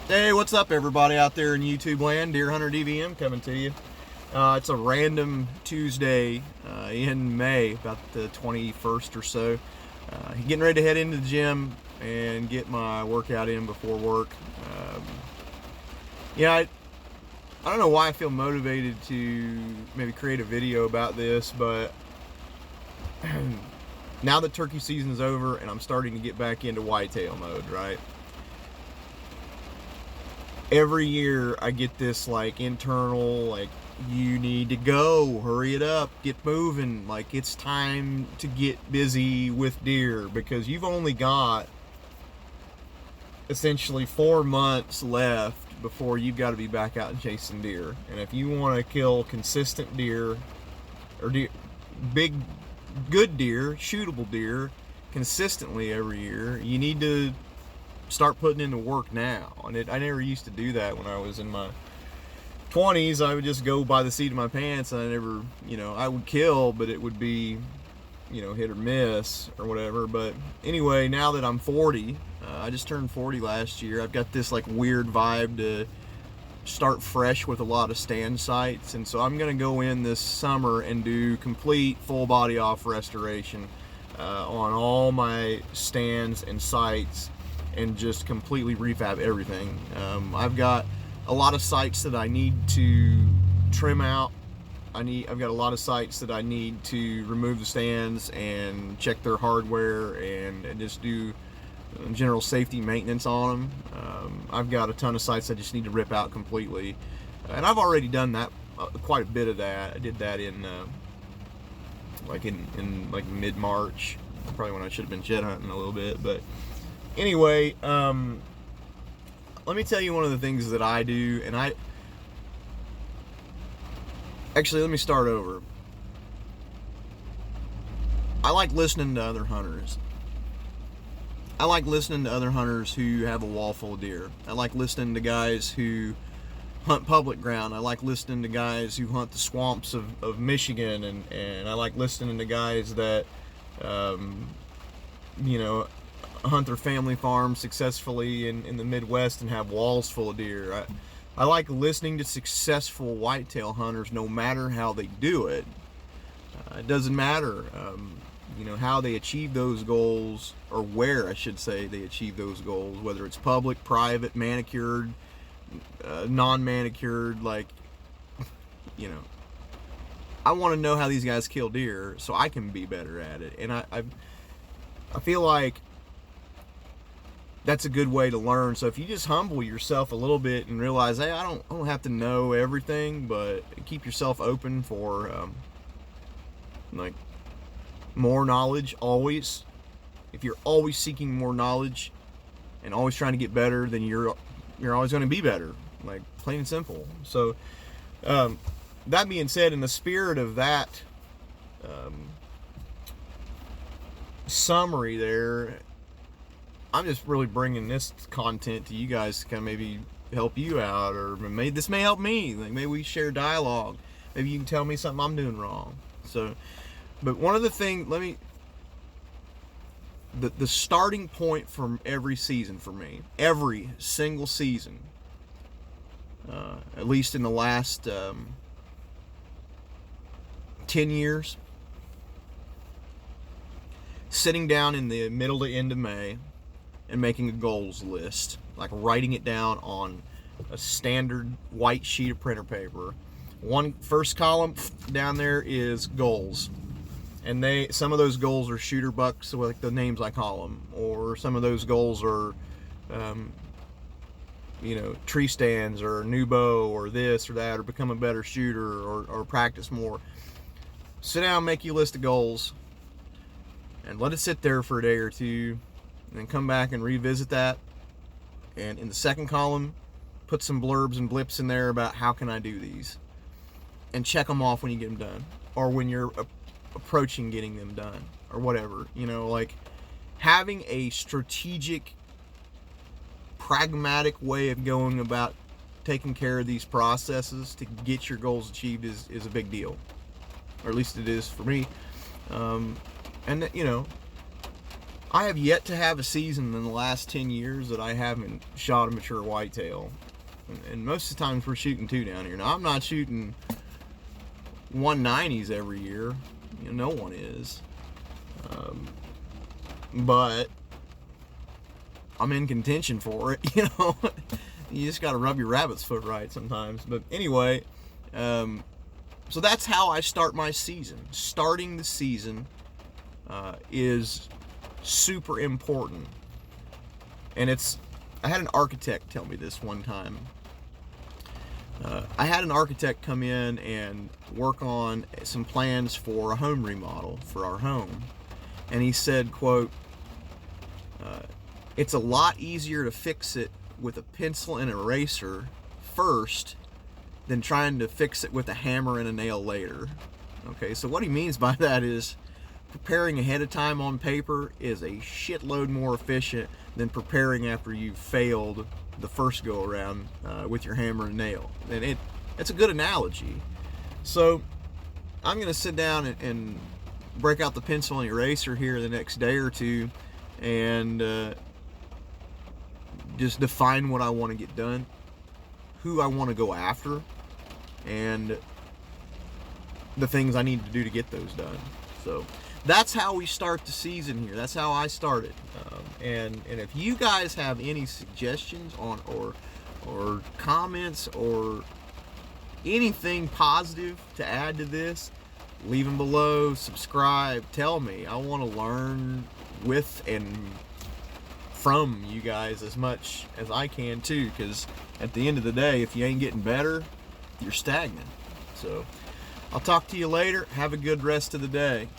Hey, what's up, everybody out there in YouTube land? Deer Hunter DVM coming to you. It's a random Tuesday in May, about the 21st or so. Getting ready to head into the gym and get my workout in before work. Um, I don't know why I feel motivated to maybe create a video about this, but now that turkey season is over and I'm starting to get back into whitetail mode, right? Every year I get this like internal, like, you need to go, hurry it up, get moving, like it's time to get busy with deer, because you've only got essentially 4 months left before you've got to be back out and chasing deer. And if you want to kill consistent deer, or deer, big good deer, shootable deer consistently every year, you need to start putting in the work now. And I never used to do that when I was in my 20s. I would just go by the seat of my pants, and I never, I would kill, but it would be, hit or miss or whatever. But anyway, now that I'm 40, I just turned 40 last year, I've got this like weird vibe to start fresh with a lot of stand sights. And so I'm going to go in this summer and do complete full body off restoration on all my stands and sights, and just completely refab everything. I've got a lot of sites that I need to trim out. I've got a lot of sites that I need to remove the stands and check their hardware and just do general safety maintenance on them. I've got a ton of sites I just need to rip out completely, and I've already done that, quite a bit of that. I did that in mid-March, probably when I should have been shed hunting a little bit. But anyway, let me tell you one of the things that I do, and let me start over. I like listening to other hunters. I like listening to other hunters who have a wall full of deer. I like listening to guys who hunt public ground. I like listening to guys who hunt the swamps of Michigan, and I like listening to guys that, hunt their family farms successfully in the Midwest and have walls full of deer. I like listening to successful whitetail hunters, no matter how they do it. It doesn't matter, how they achieve those goals, or where, I should say, they achieve those goals, whether it's public, private, manicured, non-manicured. Like, I want to know how these guys kill deer so I can be better at it. And I feel like that's a good way to learn. So if you just humble yourself a little bit and realize, hey, I don't have to know everything, but keep yourself open for more knowledge always. If you're always seeking more knowledge and always trying to get better, then you're always going to be better, like, plain and simple. So that being said, in the spirit of that summary there, I'm just really bringing this content to you guys to kind of maybe help you out, or this may help me. Like, maybe we share dialogue. Maybe you can tell me something I'm doing wrong. So, but one of the things, the starting point from every season for me, every single season, at least in the last 10 years, sitting down in the middle to end of May and making a goals list, like writing it down on a standard white sheet of printer paper. First column down there is goals, and some of those goals are shooter bucks, like the names I call them, or some of those goals are tree stands, or a new bow, or this or that, or become a better shooter, or practice more. Sit down, make you a list of goals, and let it sit there for a day or two, and then come back and revisit that. And in the second column, put some blurbs and blips in there about how can I do these, and check them off when you get them done, or when you're approaching getting them done, or whatever. Like, having a strategic, pragmatic way of going about taking care of these processes to get your goals achieved is a big deal, or at least it is for me. And I have yet to have a season in the last 10 years that I haven't shot a mature whitetail. And most of the times we're shooting 2 down here. Now, I'm not shooting 190s every year. You know, no one is. But I'm in contention for it, you know. You just got to rub your rabbit's foot right sometimes. But anyway, so that's how I start my season. Starting the season is super important. And I had an architect tell me this one time. I had an architect come in and work on some plans for a home remodel for our home. And he said, quote, it's a lot easier to fix it with a pencil and eraser first than trying to fix it with a hammer and a nail later. Okay, so what he means by that is preparing ahead of time on paper is a shitload more efficient than preparing after you've failed the first go around with your hammer and nail. And it's a good analogy. So I'm going to sit down and break out the pencil and eraser here the next day or two and just define what I want to get done, who I want to go after, and the things I need to do to get those done. So that's how we start the season here. That's how I started. And if you guys have any suggestions on or comments or anything positive to add to this, leave them below. Subscribe. Tell me. I want to learn with and from you guys as much as I can too, because at the end of the day, if you ain't getting better, you're stagnant. So I'll talk to you later. Have a good rest of the day.